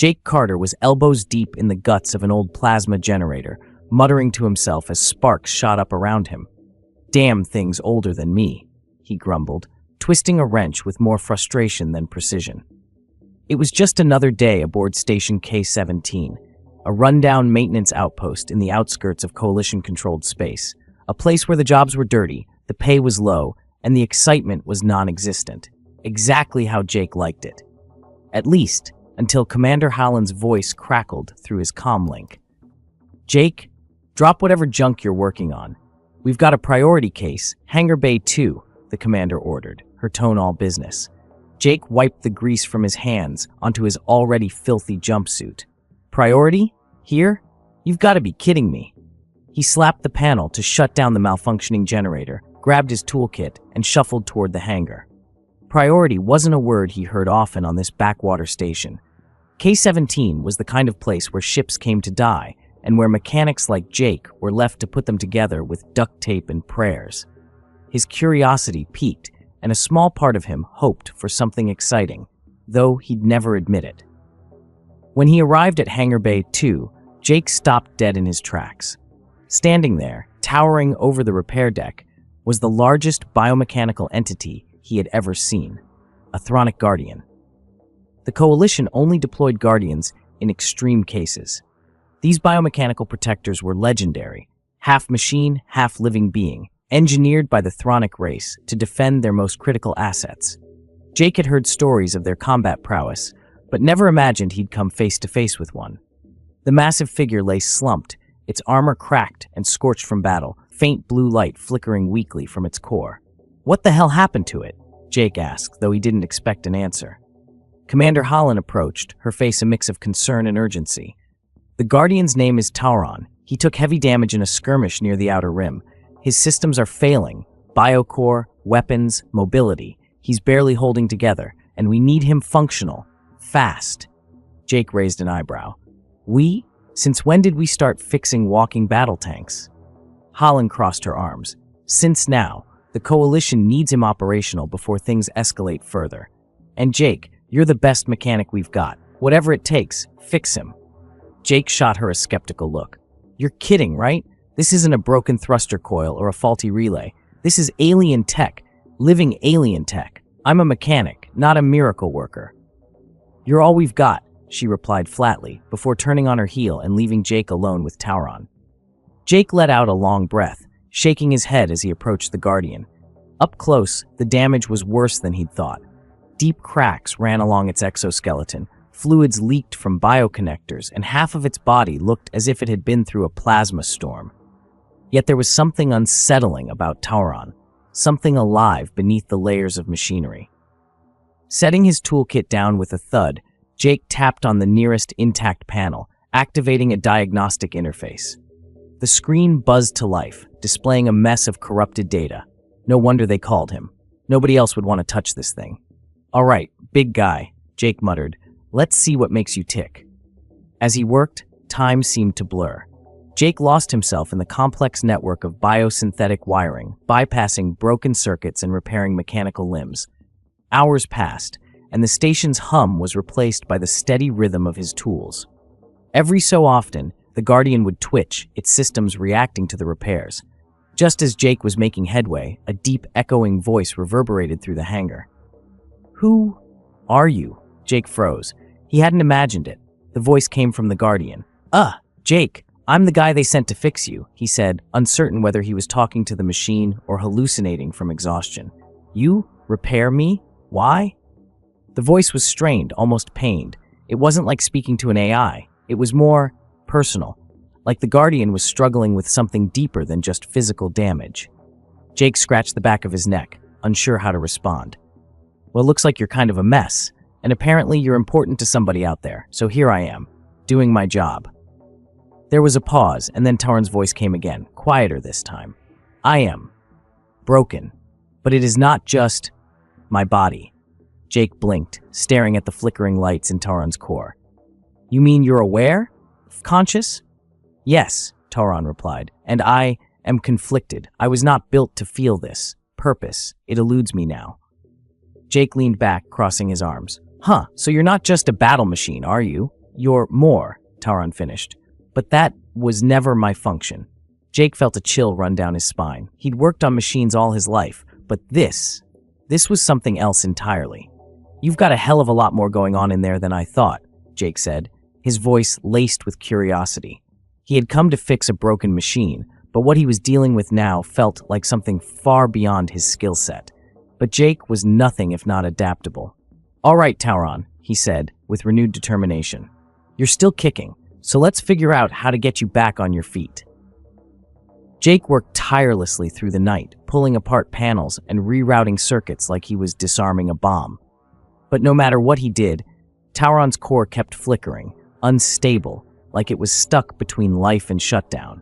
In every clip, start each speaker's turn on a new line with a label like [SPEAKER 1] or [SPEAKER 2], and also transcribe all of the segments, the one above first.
[SPEAKER 1] Jake Carter was elbows deep in the guts of an old plasma generator, muttering to himself as sparks shot up around him. "Damn things older than me," he grumbled, twisting a wrench with more frustration than precision. It was just another day aboard Station K-17, a rundown maintenance outpost in the outskirts of Coalition-controlled space, a place where the jobs were dirty, the pay was low, and the excitement was non-existent. Exactly how Jake liked it. At least, until Commander Holland's voice crackled through his comlink. "Jake, drop whatever junk you're working on. We've got a priority case, Hangar Bay 2, the commander ordered, her tone all business. Jake wiped the grease from his hands onto his already filthy jumpsuit. "Priority? Here? You've got to be kidding me." He slapped the panel to shut down the malfunctioning generator, grabbed his toolkit, and shuffled toward the hangar. Priority wasn't a word he heard often on this backwater station. K-17 was the kind of place where ships came to die, and where mechanics like Jake were left to put them together with duct tape and prayers. His curiosity piqued, and a small part of him hoped for something exciting, though he'd never admit it. When he arrived at Hangar Bay 2, Jake stopped dead in his tracks. Standing there, towering over the repair deck, was the largest biomechanical entity he had ever seen, a Thronic Guardian. The Coalition only deployed Guardians in extreme cases. These biomechanical protectors were legendary, half machine, half living being, engineered by the Thronic race to defend their most critical assets. Jake had heard stories of their combat prowess, but never imagined he'd come face to face with one. The massive figure lay slumped, its armor cracked and scorched from battle, faint blue light flickering weakly from its core. "What the hell happened to it?" Jake asked, though he didn't expect an answer. Commander Holland approached, her face a mix of concern and urgency. "The Guardian's name is Tauron. He took heavy damage in a skirmish near the Outer Rim. His systems are failing. Biocore, weapons, mobility. He's barely holding together, and we need him functional. Fast." Jake raised an eyebrow. "We? Since when did we start fixing walking battle tanks?" Holland crossed her arms. "Since now. The Coalition needs him operational before things escalate further. And Jake, you're the best mechanic we've got. Whatever it takes, fix him." Jake shot her a skeptical look. "You're kidding, right? This isn't a broken thruster coil or a faulty relay. This is alien tech, living alien tech. I'm a mechanic, not a miracle worker." "You're all we've got," she replied flatly, before turning on her heel and leaving Jake alone with Tauron. Jake let out a long breath, shaking his head as he approached the Guardian. Up close, the damage was worse than he'd thought. Deep cracks ran along its exoskeleton, fluids leaked from bioconnectors, and half of its body looked as if it had been through a plasma storm. Yet there was something unsettling about Tauron, something alive beneath the layers of machinery. Setting his toolkit down with a thud, Jake tapped on the nearest intact panel, activating a diagnostic interface. The screen buzzed to life, displaying a mess of corrupted data. No wonder they called him. Nobody else would want to touch this thing. "All right, big guy," Jake muttered. "Let's see what makes you tick." As he worked, time seemed to blur. Jake lost himself in the complex network of biosynthetic wiring, bypassing broken circuits and repairing mechanical limbs. Hours passed, and the station's hum was replaced by the steady rhythm of his tools. Every so often, the Guardian would twitch, its systems reacting to the repairs. Just as Jake was making headway, a deep, echoing voice reverberated through the hangar. "Who are you?" Jake froze. He hadn't imagined it. The voice came from the Guardian. Jake, I'm the guy they sent to fix you," he said, uncertain whether he was talking to the machine or hallucinating from exhaustion. "You? Repair me? Why?" The voice was strained, almost pained. It wasn't like speaking to an AI. It was more personal, like the Guardian was struggling with something deeper than just physical damage. Jake scratched the back of his neck, unsure how to respond. "Well, looks like you're kind of a mess, and apparently you're important to somebody out there, so here I am, doing my job." There was a pause, and then Tauron's voice came again, quieter this time. "I am broken, but it is not just my body." Jake blinked, staring at the flickering lights in Tauron's core. "You mean you're aware? Conscious?" "Yes," Tauron replied, "and I am conflicted. I was not built to feel this. Purpose. It eludes me now." Jake leaned back, crossing his arms. "So you're not just a battle machine, are you?" You're more, Tauron finished. But that was never my function. Jake felt a chill run down his spine. He'd worked on machines all his life, but this was something else entirely. You've got a hell of a lot more going on in there than I thought, Jake said, his voice laced with curiosity. He had come to fix a broken machine, but what he was dealing with now felt like something far beyond his skill set. But Jake was nothing if not adaptable. All right, Tauron, he said, with renewed determination. You're still kicking, so let's figure out how to get you back on your feet. Jake worked tirelessly through the night, pulling apart panels and rerouting circuits like he was disarming a bomb. But no matter what he did, Tauron's core kept flickering, unstable, like it was stuck between life and shutdown.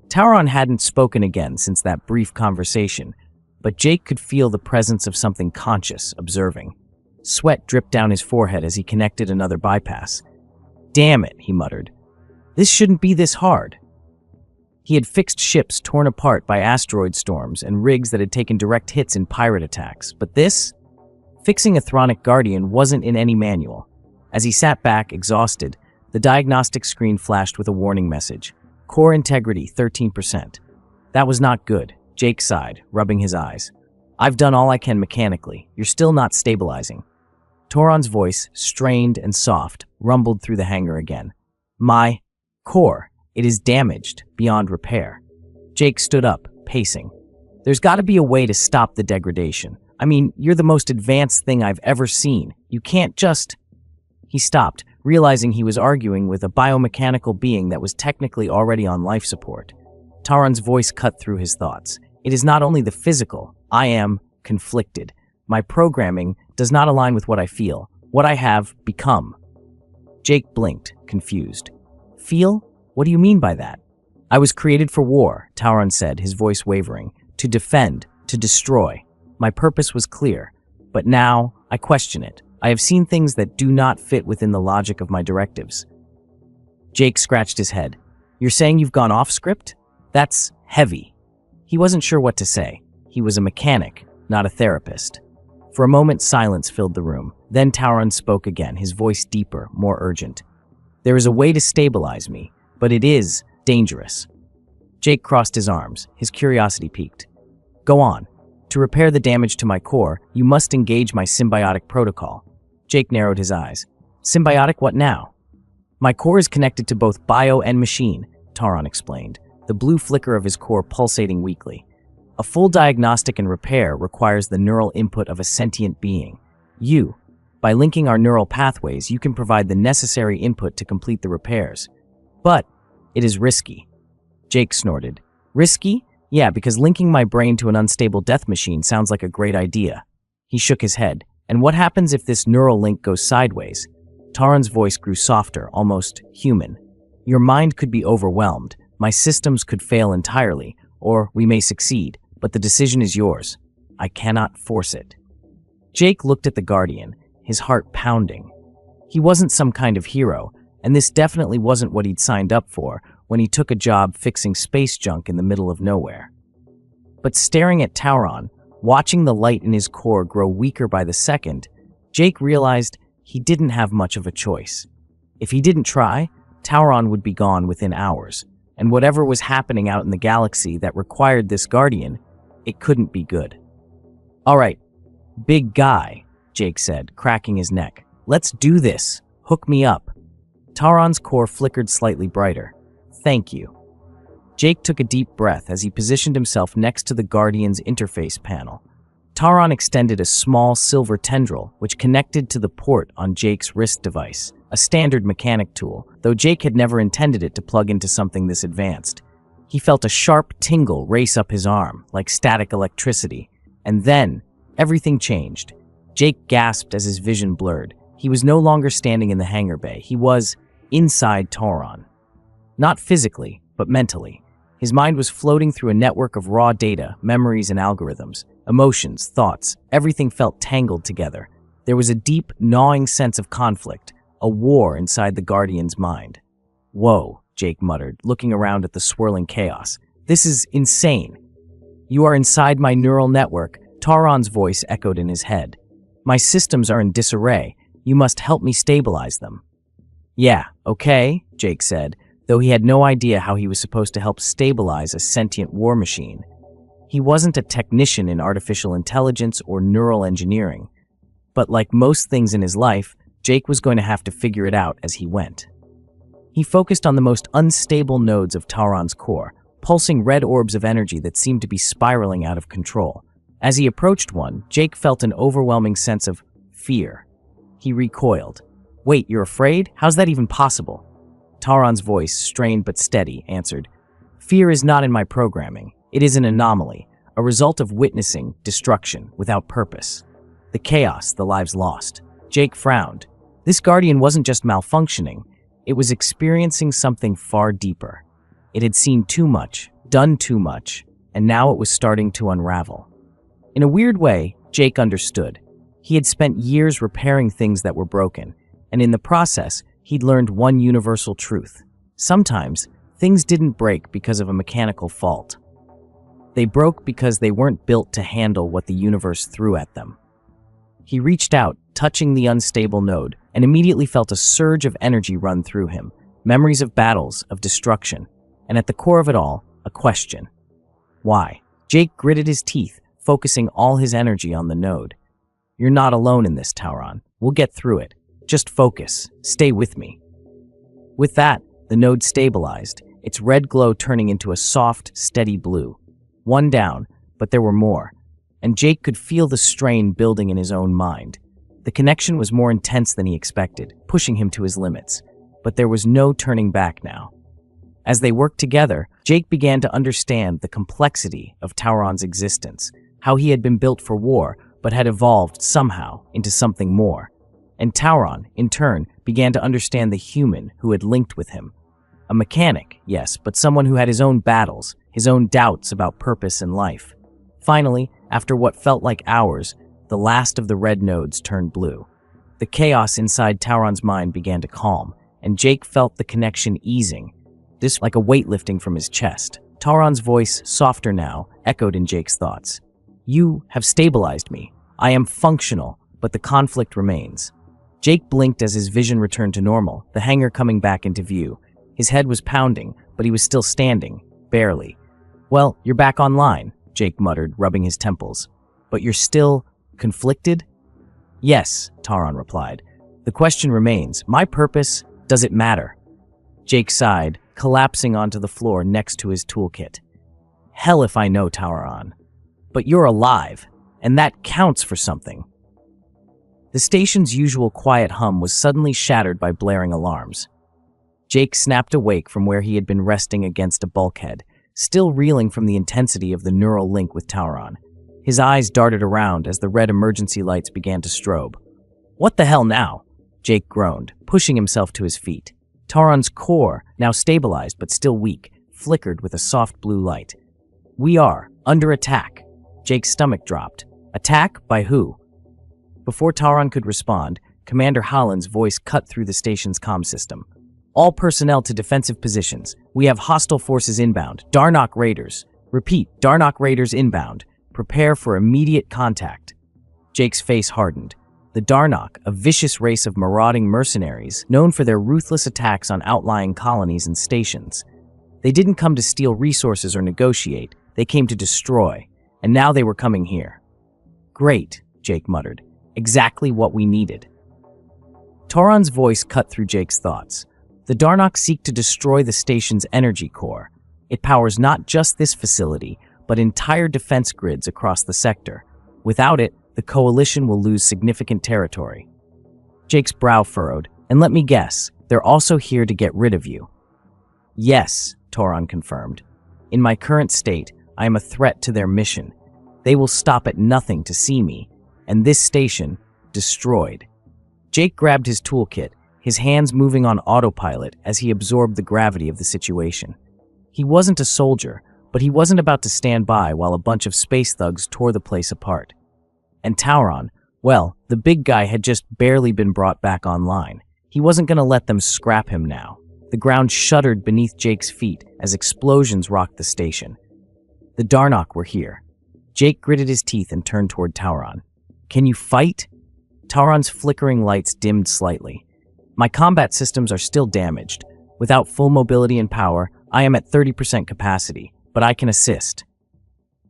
[SPEAKER 1] Tauron hadn't spoken again since that brief conversation, but Jake could feel the presence of something conscious observing. Sweat dripped down his forehead as he connected another bypass. Damn it, he muttered. This shouldn't be this hard. He had fixed ships torn apart by asteroid storms and rigs that had taken direct hits in pirate attacks, but this? Fixing a Thronic Guardian wasn't in any manual. As he sat back, exhausted, the diagnostic screen flashed with a warning message. Core integrity, 13%. That was not good, Jake sighed, rubbing his eyes. I've done all I can mechanically. You're still not stabilizing. Tauron's voice, strained and soft, rumbled through the hangar again. My core, it is damaged beyond repair. Jake stood up, pacing. There's got to be a way to stop the degradation. I mean, you're the most advanced thing I've ever seen. You can't just... He stopped, realizing he was arguing with a biomechanical being that was technically already on life support. Tauron's voice cut through his thoughts. It is not only the physical. I am conflicted. My programming does not align with what I feel, what I have become. Jake blinked, confused. Feel? What do you mean by that? I was created for war, Tauron said, his voice wavering. To defend, to destroy. My purpose was clear, but now I question it. I have seen things that do not fit within the logic of my directives. Jake scratched his head. You're saying you've gone off script? That's heavy. He wasn't sure what to say. He was a mechanic, not a therapist. For a moment, silence filled the room. Then Tauron spoke again, his voice deeper, more urgent. There is a way to stabilize me, but it is dangerous. Jake crossed his arms, his curiosity piqued. Go on. To repair the damage to my core, you must engage my symbiotic protocol. Jake narrowed his eyes. Symbiotic what now? My core is connected to both bio and machine, Tauron explained, the blue flicker of his core pulsating weakly. A full diagnostic and repair requires the neural input of a sentient being. By linking our neural pathways, you can provide the necessary input to complete the repairs. But it is risky. Jake snorted. Risky? Yeah, because linking my brain to an unstable death machine sounds like a great idea. He shook his head. And what happens if this neural link goes sideways? Tauron's voice grew softer, almost human. Your mind could be overwhelmed. My systems could fail entirely, or we may succeed, but the decision is yours. I cannot force it. Jake looked at the Guardian, his heart pounding. He wasn't some kind of hero, and this definitely wasn't what he'd signed up for when he took a job fixing space junk in the middle of nowhere. But staring at Tauron, watching the light in his core grow weaker by the second, Jake realized he didn't have much of a choice. If he didn't try, Tauron would be gone within hours, and whatever was happening out in the galaxy that required this Guardian, it couldn't be good. All right, big guy, Jake said, cracking his neck. Let's do this. Hook me up. Tauron's core flickered slightly brighter. Thank you. Jake took a deep breath as he positioned himself next to the Guardian's interface panel. Tauron extended a small silver tendril, which connected to the port on Jake's wrist device, a standard mechanic tool, though Jake had never intended it to plug into something this advanced. He felt a sharp tingle race up his arm, like static electricity, and then everything changed. Jake gasped as his vision blurred. He was no longer standing in the hangar bay. He was inside Tauron. Not physically, but mentally. His mind was floating through a network of raw data, memories and algorithms. Emotions, thoughts, everything felt tangled together. There was a deep, gnawing sense of conflict, a war inside the Guardian's mind. Whoa, Jake muttered, looking around at the swirling chaos. This is insane. You are inside my neural network, Tauron's voice echoed in his head. My systems are in disarray. You must help me stabilize them. Yeah, okay, Jake said, though he had no idea how he was supposed to help stabilize a sentient war machine. He wasn't a technician in artificial intelligence or neural engineering, but like most things in his life, Jake was going to have to figure it out as he went. He focused on the most unstable nodes of Tauron's core, pulsing red orbs of energy that seemed to be spiraling out of control. As he approached one, Jake felt an overwhelming sense of fear. He recoiled. Wait, you're afraid? How's that even possible? Tauron's voice, strained but steady, answered, Fear is not in my programming. It is an anomaly, a result of witnessing destruction without purpose. The chaos, the lives lost. Jake frowned. This guardian wasn't just malfunctioning, it was experiencing something far deeper. It had seen too much, done too much, and now it was starting to unravel. In a weird way, Jake understood. He had spent years repairing things that were broken, and in the process, he'd learned one universal truth. Sometimes, things didn't break because of a mechanical fault. They broke because they weren't built to handle what the universe threw at them. He reached out, touching the unstable node, and immediately felt a surge of energy run through him, memories of battles, of destruction, and at the core of it all, a question. Why? Jake gritted his teeth, focusing all his energy on the node. You're not alone in this, Tauron. We'll get through it. Just focus. Stay with me. With that, the node stabilized, its red glow turning into a soft, steady blue. One down, but there were more, and Jake could feel the strain building in his own mind. The connection was more intense than he expected, pushing him to his limits, but there was no turning back now. As they worked together, Jake began to understand the complexity of Tauron's existence, how he had been built for war, but had evolved somehow into something more. And Tauron, in turn, began to understand the human who had linked with him. A mechanic, yes, but someone who had his own battles, his own doubts about purpose and life. Finally, after what felt like hours, the last of the red nodes turned blue. The chaos inside Tauron's mind began to calm, and Jake felt the connection easing, this like a weight lifting from his chest. Tauron's voice, softer now, echoed in Jake's thoughts. You have stabilized me. I am functional, but the conflict remains. Jake blinked as his vision returned to normal, the hangar coming back into view. His head was pounding, but he was still standing, barely. Well, you're back online, Jake muttered, rubbing his temples. But you're still conflicted? Yes, Tauron replied. The question remains, my purpose, does it matter? Jake sighed, collapsing onto the floor next to his toolkit. Hell if I know, Tauron. But you're alive, and that counts for something. The station's usual quiet hum was suddenly shattered by blaring alarms. Jake snapped awake from where he had been resting against a bulkhead, still reeling from the intensity of the neural link with Tauron. His eyes darted around as the red emergency lights began to strobe. What the hell now? Jake groaned, pushing himself to his feet. Tauron's core, now stabilized but still weak, flickered with a soft blue light. We are under attack. Jake's stomach dropped. Attack? By who? Before Tauron could respond, Commander Holland's voice cut through the station's comm system. All personnel to defensive positions. We have hostile forces inbound. Darnok Raiders. Repeat, Darnok Raiders inbound. Prepare for immediate contact. Jake's face hardened. The Darnok, a vicious race of marauding mercenaries, known for their ruthless attacks on outlying colonies and stations. They didn't come to steal resources or negotiate. They came to destroy. And now they were coming here. Great, Jake muttered. Exactly what we needed. Tauron's voice cut through Jake's thoughts. The Darnok seek to destroy the station's energy core. It powers not just this facility, but entire defense grids across the sector. Without it, the coalition will lose significant territory. Jake's brow furrowed. And let me guess, they're also here to get rid of you. Yes, Tauron confirmed. In my current state, I am a threat to their mission. They will stop at nothing to see me, and this station, destroyed. Jake grabbed his toolkit, his hands moving on autopilot as he absorbed the gravity of the situation. He wasn't a soldier, but he wasn't about to stand by while a bunch of space thugs tore the place apart. And Tauron, well, the big guy had just barely been brought back online. He wasn't going to let them scrap him now. The ground shuddered beneath Jake's feet as explosions rocked the station. The Darnok were here. Jake gritted his teeth and turned toward Tauron. Can you fight? Tauron's flickering lights dimmed slightly. My combat systems are still damaged. Without full mobility and power, I am at 30% capacity, but I can assist.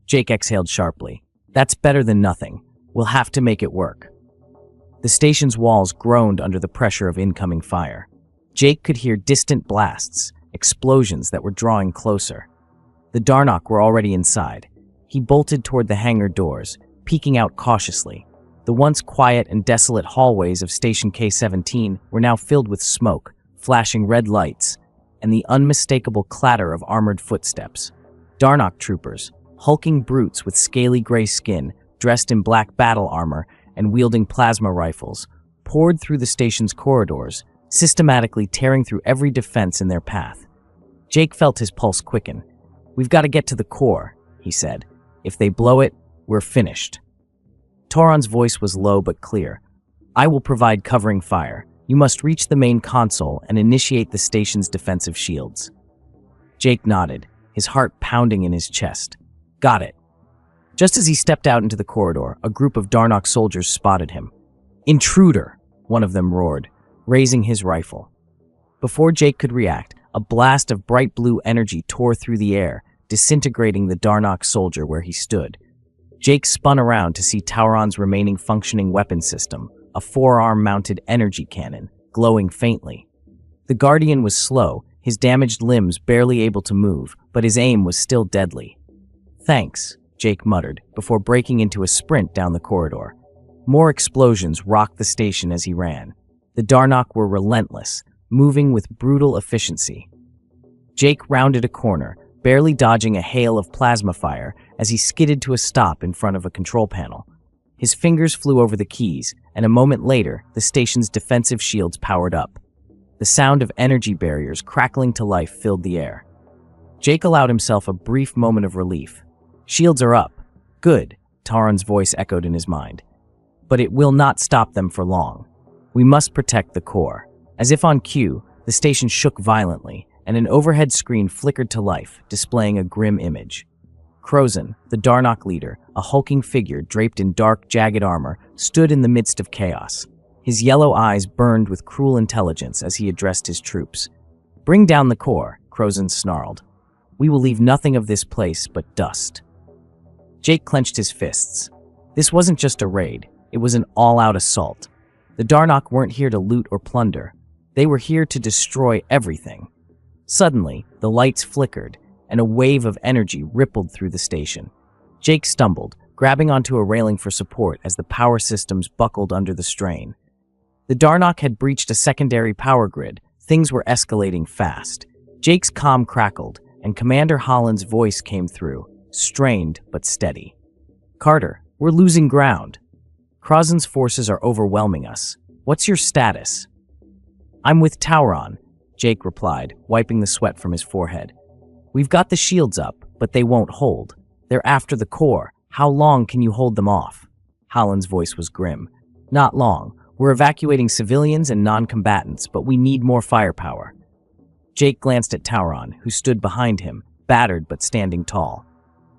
[SPEAKER 1] Jake exhaled sharply. That's better than nothing. We'll have to make it work. The station's walls groaned under the pressure of incoming fire. Jake could hear distant blasts, explosions that were drawing closer. The Darnok were already inside. He bolted toward the hangar doors, peeking out cautiously. The once quiet and desolate hallways of Station K-17 were now filled with smoke, flashing red lights, and the unmistakable clatter of armored footsteps. Darnok troopers, hulking brutes with scaly gray skin, dressed in black battle armor and wielding plasma rifles, poured through the station's corridors, systematically tearing through every defense in their path. Jake felt his pulse quicken. "We've got to get to the core," he said. "If they blow it, we're finished." Tauron's voice was low but clear. "I will provide covering fire. You must reach the main console and initiate the station's defensive shields." Jake nodded, his heart pounding in his chest. "Got it." Just as he stepped out into the corridor, a group of Darnok soldiers spotted him. "Intruder!" one of them roared, raising his rifle. Before Jake could react, a blast of bright blue energy tore through the air, disintegrating the Darnok soldier where he stood. Jake spun around to see Tauron's remaining functioning weapon system, a forearm-mounted energy cannon, glowing faintly. The Guardian was slow, his damaged limbs barely able to move, but his aim was still deadly. "Thanks," Jake muttered, before breaking into a sprint down the corridor. More explosions rocked the station as he ran. The Darnok were relentless, moving with brutal efficiency. Jake rounded a corner, barely dodging a hail of plasma fire as he skidded to a stop in front of a control panel. His fingers flew over the keys, and a moment later, the station's defensive shields powered up. The sound of energy barriers crackling to life filled the air. Jake allowed himself a brief moment of relief. "Shields are up." "Good," Tauron's voice echoed in his mind. "But it will not stop them for long. We must protect the core." As if on cue, the station shook violently, and an overhead screen flickered to life, displaying a grim image. Crozon, the Darnok leader, a hulking figure draped in dark, jagged armor, stood in the midst of chaos. His yellow eyes burned with cruel intelligence as he addressed his troops. "Bring down the core," Crozon snarled. "We will leave nothing of this place but dust." Jake clenched his fists. This wasn't just a raid, it was an all-out assault. The Darnok weren't here to loot or plunder. They were here to destroy everything. Suddenly, the lights flickered, and a wave of energy rippled through the station. Jake stumbled, grabbing onto a railing for support as the power systems buckled under the strain. The Darnok had breached a secondary power grid. Things were escalating fast. Jake's comm crackled, and Commander Holland's voice came through, strained but steady. "Carter, we're losing ground. Crozon's forces are overwhelming us. What's your status?" "I'm with Tauron," Jake replied, wiping the sweat from his forehead. "We've got the shields up, but they won't hold. They're after the core. How long can you hold them off?" Holland's voice was grim. "Not long. We're evacuating civilians and non-combatants, but we need more firepower." Jake glanced at Tauron, who stood behind him, battered but standing tall.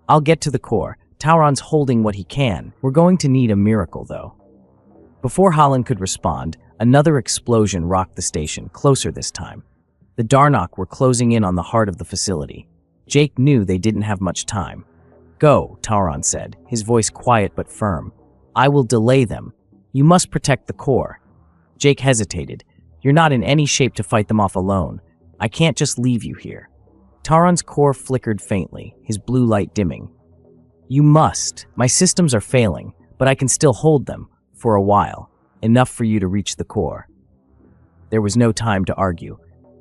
[SPEAKER 1] "I'll get to the core. Tauron's holding what he can. We're going to need a miracle, though." Before Holland could respond, another explosion rocked the station, closer this time. The Darnok were closing in on the heart of the facility. Jake knew they didn't have much time. "Go," Tauron said, his voice quiet but firm. "I will delay them. You must protect the core." Jake hesitated. "You're not in any shape to fight them off alone. I can't just leave you here." Tauron's core flickered faintly, his blue light dimming. "You must. My systems are failing, but I can still hold them, for a while, enough for you to reach the core." There was no time to argue.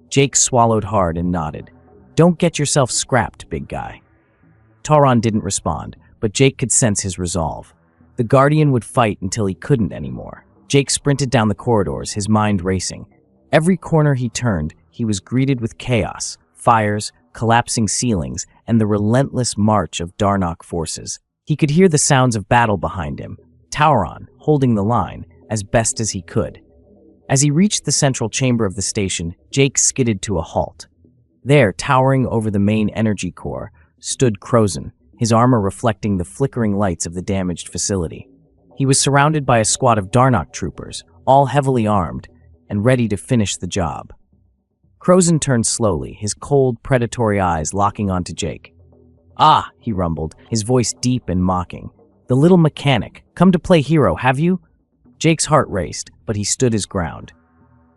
[SPEAKER 1] Jake swallowed hard and nodded. "Don't get yourself scrapped, big guy." Tauron didn't respond, but Jake could sense his resolve. The Guardian would fight until he couldn't anymore. Jake sprinted down the corridors, his mind racing. Every corner he turned, he was greeted with chaos, fires, collapsing ceilings, and the relentless march of Darnok forces. He could hear the sounds of battle behind him, Tauron holding the line as best as he could. As he reached the central chamber of the station, Jake skidded to a halt. There, towering over the main energy core, stood Crozon, his armor reflecting the flickering lights of the damaged facility. He was surrounded by a squad of Darnok troopers, all heavily armed, and ready to finish the job. Crozen turned slowly, his cold, predatory eyes locking onto Jake. "Ah," he rumbled, his voice deep and mocking. "The little mechanic. Come to play hero, have you?" Jake's heart raced, but he stood his ground.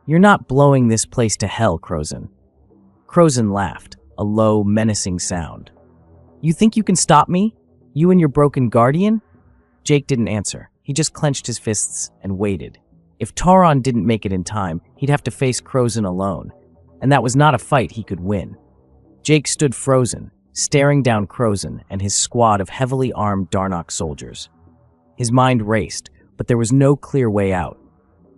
[SPEAKER 1] "You're not blowing this place to hell, Crozen." Crozen laughed, a low, menacing sound. "You think you can stop me? You and your broken guardian?" Jake didn't answer. He just clenched his fists and waited. If Tauron didn't make it in time, he'd have to face Crozen alone, and that was not a fight he could win. Jake stood frozen, staring down Crozen and his squad of heavily armed Darnok soldiers. His mind raced, but there was no clear way out.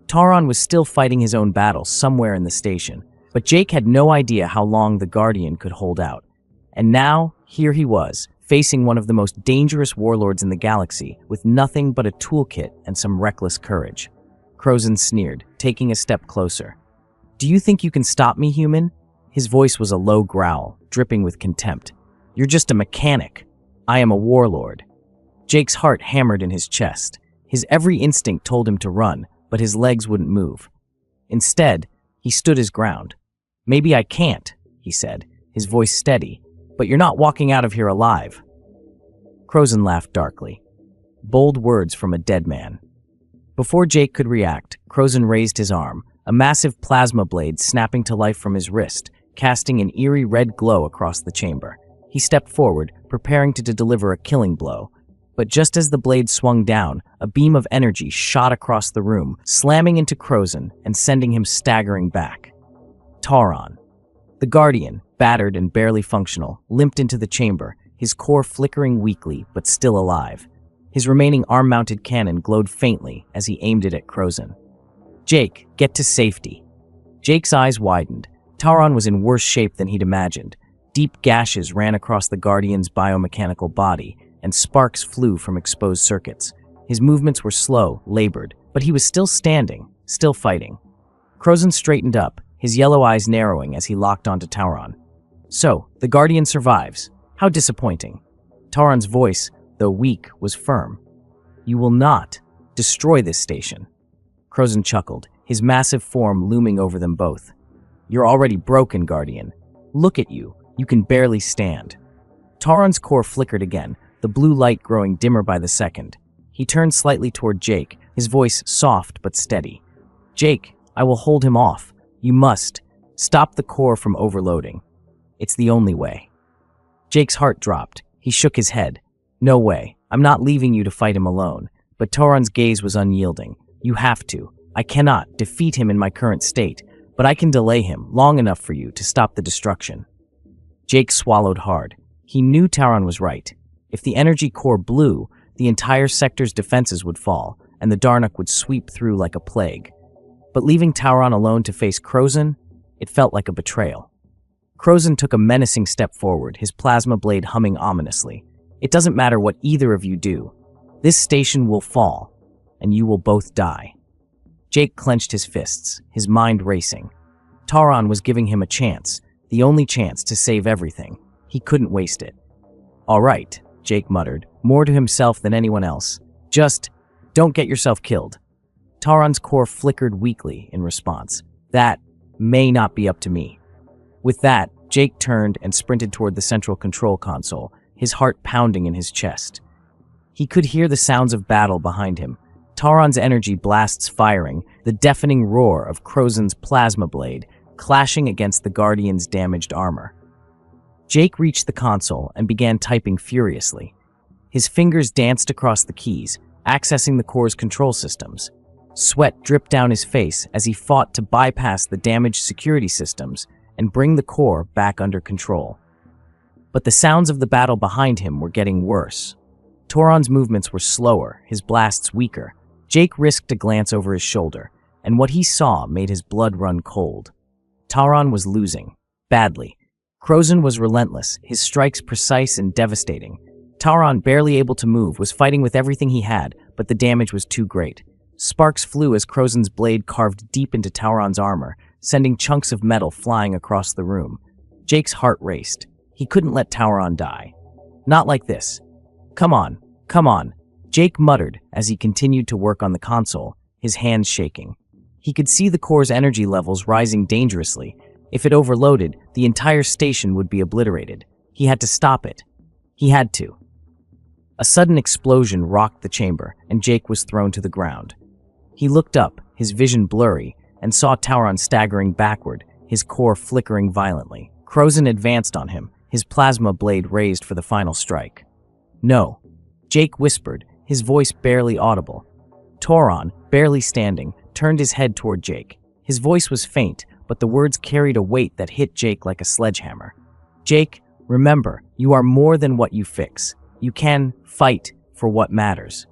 [SPEAKER 1] Tauron was still fighting his own battle somewhere in the station, but Jake had no idea how long the Guardian could hold out. And now, here he was, facing one of the most dangerous warlords in the galaxy, with nothing but a toolkit and some reckless courage. Crozen sneered, taking a step closer. "Do you think you can stop me, human?" His voice was a low growl, dripping with contempt. "You're just a mechanic. I am a warlord." Jake's heart hammered in his chest. His every instinct told him to run, but his legs wouldn't move. Instead, he stood his ground. "Maybe I can't," he said, his voice steady, "but you're not walking out of here alive." Crozen laughed darkly. Bold words from a dead man. Before Jake could react, Crozen raised his arm, a massive plasma blade snapping to life from his wrist, casting an eerie red glow across the chamber. He stepped forward, preparing to deliver a killing blow. But just as the blade swung down, a beam of energy shot across the room, slamming into Crozen and sending him staggering back. Tauron. The Guardian, battered and barely functional, limped into the chamber, his core flickering weakly but still alive. His remaining arm-mounted cannon glowed faintly as he aimed it at Crozen. "Jake, get to safety." Jake's eyes widened. Tauron was in worse shape than he'd imagined. Deep gashes ran across the Guardian's biomechanical body, and sparks flew from exposed circuits. His movements were slow, labored, but he was still standing, still fighting. Crozen straightened up, his yellow eyes narrowing as he locked onto Tauron. "So, the Guardian survives. How disappointing." Tauron's voice, though weak, was firm. "You will not destroy this station." Crozen chuckled, his massive form looming over them both. "You're already broken, Guardian. Look at you. You can barely stand." Tauron's core flickered again, the blue light growing dimmer by the second. He turned slightly toward Jake, his voice soft but steady. "Jake, I will hold him off. You must. Stop the core from overloading. It's the only way." Jake's heart dropped. He shook his head. "No way. I'm not leaving you to fight him alone." But Tauron's gaze was unyielding. "You have to. I cannot defeat him in my current state, but I can delay him long enough for you to stop the destruction." Jake swallowed hard. He knew Tauron was right. If the energy core blew, the entire sector's defenses would fall, and the Darnok would sweep through like a plague. But leaving Tauron alone to face Crozen, it felt like a betrayal. Crozen took a menacing step forward, his plasma blade humming ominously. "It doesn't matter what either of you do. This station will fall, and you will both die." Jake clenched his fists, his mind racing. Tauron was giving him a chance, the only chance to save everything. He couldn't waste it. "All right," Jake muttered, more to himself than anyone else. "Just don't get yourself killed." Tauron's core flickered weakly in response. "That may not be up to me." With that, Jake turned and sprinted toward the central control console, his heart pounding in his chest. He could hear the sounds of battle behind him. Tauron's energy blasts firing, the deafening roar of Crozen's plasma blade clashing against the Guardian's damaged armor. Jake reached the console and began typing furiously. His fingers danced across the keys, accessing the core's control systems. Sweat dripped down his face as he fought to bypass the damaged security systems and bring the core back under control. But the sounds of the battle behind him were getting worse. Tauron's movements were slower, his blasts weaker. Jake risked a glance over his shoulder, and what he saw made his blood run cold. Tauron was losing, badly. Crozen was relentless, his strikes precise and devastating. Tauron, barely able to move, was fighting with everything he had, but the damage was too great. Sparks flew as Crozen's blade carved deep into Tauron's armor, sending chunks of metal flying across the room. Jake's heart raced. He couldn't let Tauron die. Not like this. Come on, come on, Jake muttered as he continued to work on the console, his hands shaking. He could see the core's energy levels rising dangerously. If it overloaded, the entire station would be obliterated. He had to stop it. He had to. A sudden explosion rocked the chamber, and Jake was thrown to the ground. He looked up, his vision blurry, and saw Tauron staggering backward, his core flickering violently. Crozon advanced on him, his plasma blade raised for the final strike. "No," Jake whispered, his voice barely audible. Tauron, barely standing, turned his head toward Jake. His voice was faint, but the words carried a weight that hit Jake like a sledgehammer. "Jake, remember, you are more than what you fix. You can fight for what matters."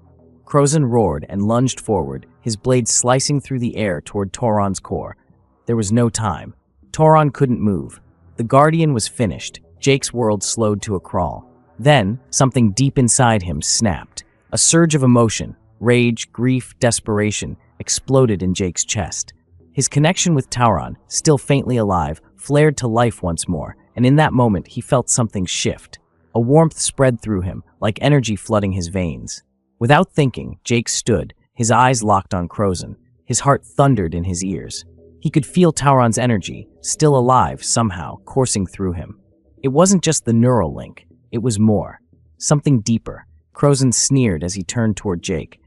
[SPEAKER 1] Crozon roared and lunged forward, his blade slicing through the air toward Tauron's core. There was no time. Tauron couldn't move. The Guardian was finished. Jake's world slowed to a crawl. Then, something deep inside him snapped. A surge of emotion, rage, grief, desperation, exploded in Jake's chest. His connection with Tauron, still faintly alive, flared to life once more, and in that moment he felt something shift. A warmth spread through him, like energy flooding his veins. Without thinking, Jake stood, his eyes locked on Crozon. His heart thundered in his ears. He could feel Tauron's energy, still alive somehow, coursing through him. It wasn't just the neural link, it was more. Something deeper. Crozon sneered as he turned toward Jake.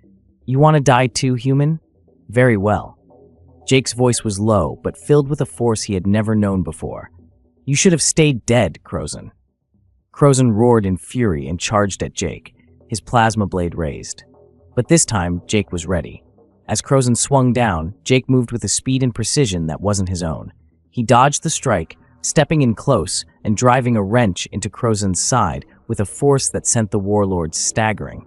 [SPEAKER 1] "You want to die too, human? Very well." Jake's voice was low, but filled with a force he had never known before. "You should have stayed dead, Crozon." Crozon roared in fury and charged at Jake, his plasma blade raised. But this time, Jake was ready. As Crozon swung down, Jake moved with a speed and precision that wasn't his own. He dodged the strike, stepping in close and driving a wrench into Crozon's side with a force that sent the warlord staggering.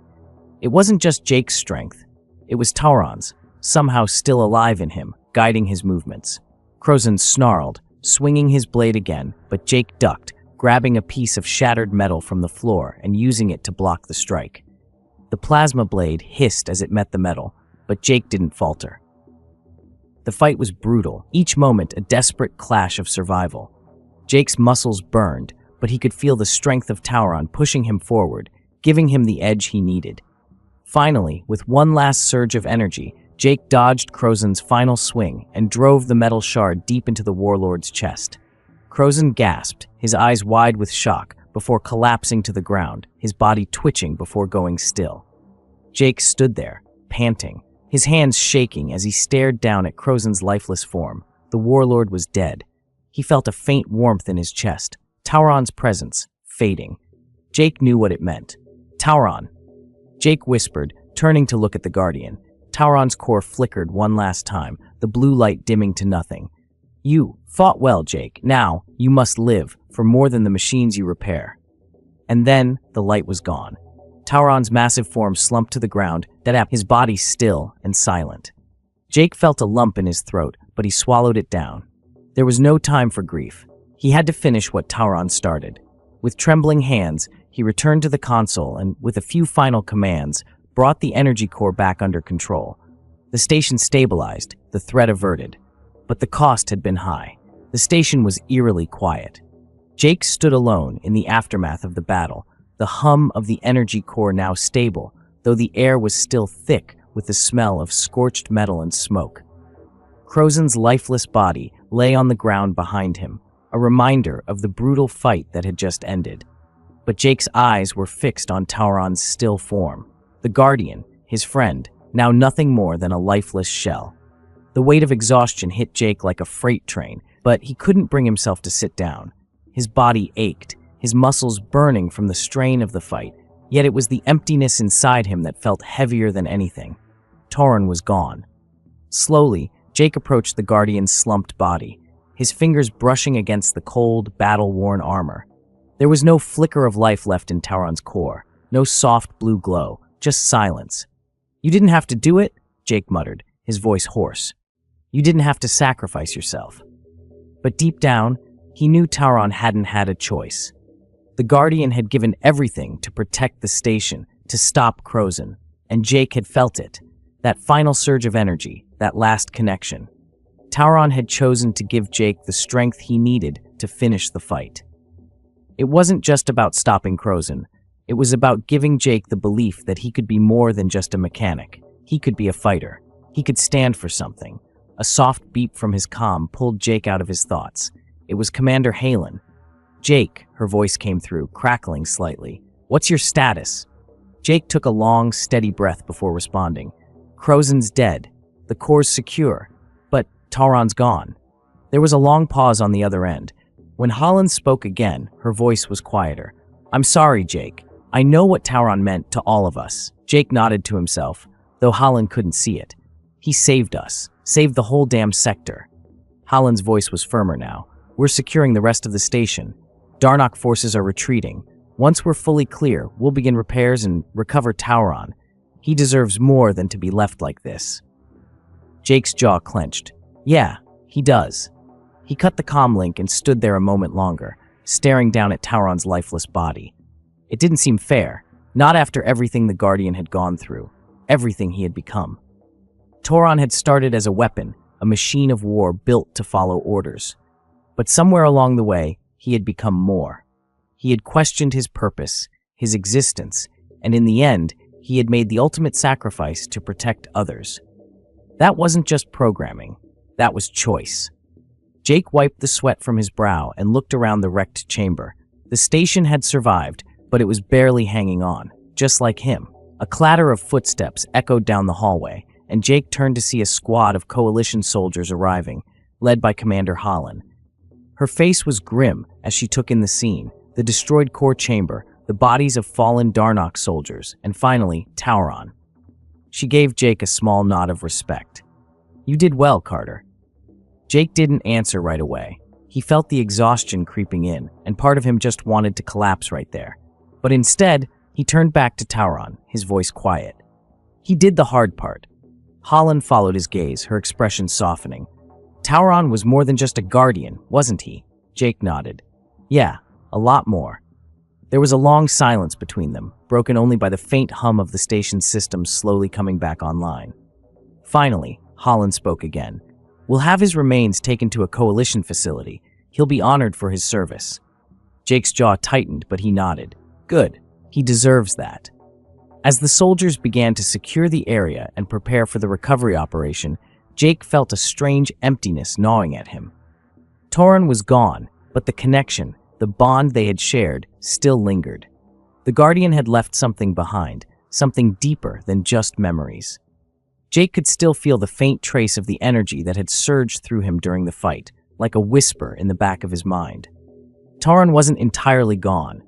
[SPEAKER 1] It wasn't just Jake's strength. It was Tauron's, somehow still alive in him, guiding his movements. Crozon snarled, swinging his blade again, but Jake ducked, grabbing a piece of shattered metal from the floor and using it to block the strike. The plasma blade hissed as it met the metal, but Jake didn't falter. The fight was brutal, each moment a desperate clash of survival. Jake's muscles burned, but he could feel the strength of Tauron pushing him forward, giving him the edge he needed. Finally, with one last surge of energy, Jake dodged Crozon's final swing and drove the metal shard deep into the warlord's chest. Crozon gasped, his eyes wide with shock, before collapsing to the ground, his body twitching before going still. Jake stood there, panting, his hands shaking as he stared down at Crozon's lifeless form. The warlord was dead. He felt a faint warmth in his chest, Tauron's presence, fading. Jake knew what it meant. "Tauron!" Jake whispered, turning to look at the Guardian. Tauron's core flickered one last time, the blue light dimming to nothing. "You fought well, Jake. Now, you must live, for more than the machines you repair." And then, the light was gone. Tauron's massive form slumped to the ground, his body still and silent. Jake felt a lump in his throat, but he swallowed it down. There was no time for grief. He had to finish what Tauron started. With trembling hands, he returned to the console and, with a few final commands, brought the energy core back under control. The station stabilized, the threat averted. But the cost had been high. The station was eerily quiet. Jake stood alone in the aftermath of the battle, the hum of the energy core now stable, though the air was still thick with the smell of scorched metal and smoke. Crozon's lifeless body lay on the ground behind him, a reminder of the brutal fight that had just ended. But Jake's eyes were fixed on Tauron's still form. The Guardian, his friend, now nothing more than a lifeless shell. The weight of exhaustion hit Jake like a freight train, but he couldn't bring himself to sit down. His body ached, his muscles burning from the strain of the fight, yet it was the emptiness inside him that felt heavier than anything. Tauron was gone. Slowly, Jake approached the Guardian's slumped body, his fingers brushing against the cold, battle-worn armor. There was no flicker of life left in Tauron's core, no soft blue glow, just silence. "You didn't have to do it," Jake muttered, his voice hoarse. "You didn't have to sacrifice yourself." But deep down, he knew Tauron hadn't had a choice. The Guardian had given everything to protect the station, to stop Crozon, and Jake had felt it. That final surge of energy, that last connection. Tauron had chosen to give Jake the strength he needed to finish the fight. It wasn't just about stopping Crozon. It was about giving Jake the belief that he could be more than just a mechanic. He could be a fighter. He could stand for something. A soft beep from his comm pulled Jake out of his thoughts. It was Commander Halen. "Jake," her voice came through, crackling slightly. "What's your status?" Jake took a long, steady breath before responding. "Crozen's dead. The core's secure. But Tauron's gone." There was a long pause on the other end. When Holland spoke again, her voice was quieter. "I'm sorry, Jake. I know what Tauron meant to all of us." Jake nodded to himself, though Holland couldn't see it. "He saved us. Saved the whole damn sector." Holland's voice was firmer now. "We're securing the rest of the station. Darnok forces are retreating. Once we're fully clear, we'll begin repairs and recover Tauron. He deserves more than to be left like this." Jake's jaw clenched. "Yeah, he does." He cut the comm link and stood there a moment longer, staring down at Tauron's lifeless body. It didn't seem fair, not after everything the Guardian had gone through, everything he had become. Tauron had started as a weapon, a machine of war built to follow orders. But somewhere along the way, he had become more. He had questioned his purpose, his existence, and in the end, he had made the ultimate sacrifice to protect others. That wasn't just programming, that was choice. Jake wiped the sweat from his brow and looked around the wrecked chamber. The station had survived, but it was barely hanging on, just like him. A clatter of footsteps echoed down the hallway, and Jake turned to see a squad of Coalition soldiers arriving, led by Commander Holland. Her face was grim as she took in the scene, the destroyed core chamber, the bodies of fallen Darnok soldiers, and finally, Tauron. She gave Jake a small nod of respect. "You did well, Carter." Jake didn't answer right away. He felt the exhaustion creeping in, and part of him just wanted to collapse right there. But instead, he turned back to Tauron, his voice quiet. "He did the hard part." Holland followed his gaze, her expression softening. "Tauron was more than just a guardian, wasn't he?" Jake nodded. "Yeah, a lot more." There was a long silence between them, broken only by the faint hum of the station's systems slowly coming back online. Finally, Holland spoke again. "We'll have his remains taken to a Coalition facility. He'll be honored for his service." Jake's jaw tightened, but he nodded. "Good. He deserves that." As the soldiers began to secure the area and prepare for the recovery operation, Jake felt a strange emptiness gnawing at him. Tauron was gone, but the connection, the bond they had shared, still lingered. The Guardian had left something behind, something deeper than just memories. Jake could still feel the faint trace of the energy that had surged through him during the fight, like a whisper in the back of his mind. Tauron wasn't entirely gone.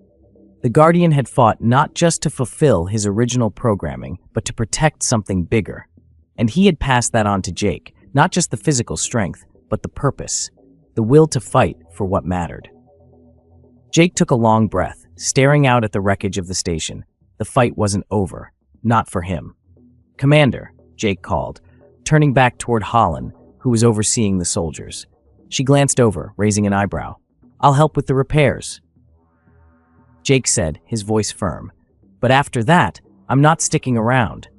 [SPEAKER 1] The Guardian had fought not just to fulfill his original programming, but to protect something bigger. And he had passed that on to Jake, not just the physical strength, but the purpose, the will to fight for what mattered. Jake took a long breath, staring out at the wreckage of the station. The fight wasn't over, not for him. "Commander," Jake called, turning back toward Holland, who was overseeing the soldiers. She glanced over, raising an eyebrow. "I'll help with the repairs," Jake said, his voice firm. "But after that, I'm not sticking around."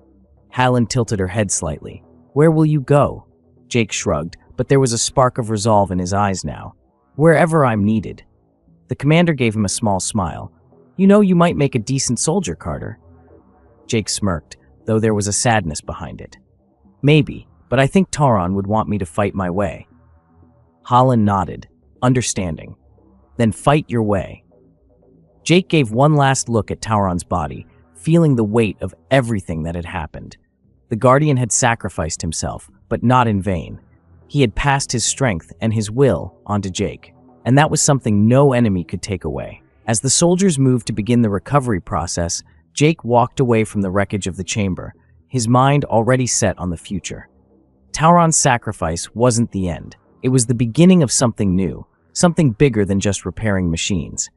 [SPEAKER 1] Hallen tilted her head slightly. "Where will you go?" Jake shrugged, but there was a spark of resolve in his eyes now. "Wherever I'm needed." The commander gave him a small smile. "You know you might make a decent soldier, Carter." Jake smirked, though there was a sadness behind it. "Maybe, but I think Tauron would want me to fight my way." Holland nodded, understanding. "Then fight your way." Jake gave one last look at Tauron's body, feeling the weight of everything that had happened. The Guardian had sacrificed himself, but not in vain. He had passed his strength and his will onto Jake, and that was something no enemy could take away. As the soldiers moved to begin the recovery process, Jake walked away from the wreckage of the chamber, his mind already set on the future. Tauron's sacrifice wasn't the end. It was the beginning of something new, something bigger than just repairing machines.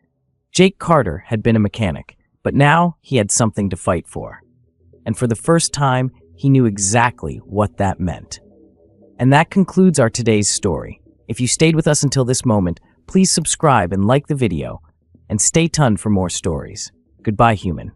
[SPEAKER 1] Jake Carter had been a mechanic, but now he had something to fight for. And for the first time, he knew exactly what that meant. And that concludes our today's story. If you stayed with us until this moment, please subscribe and like the video, and stay tuned for more stories. Goodbye, human.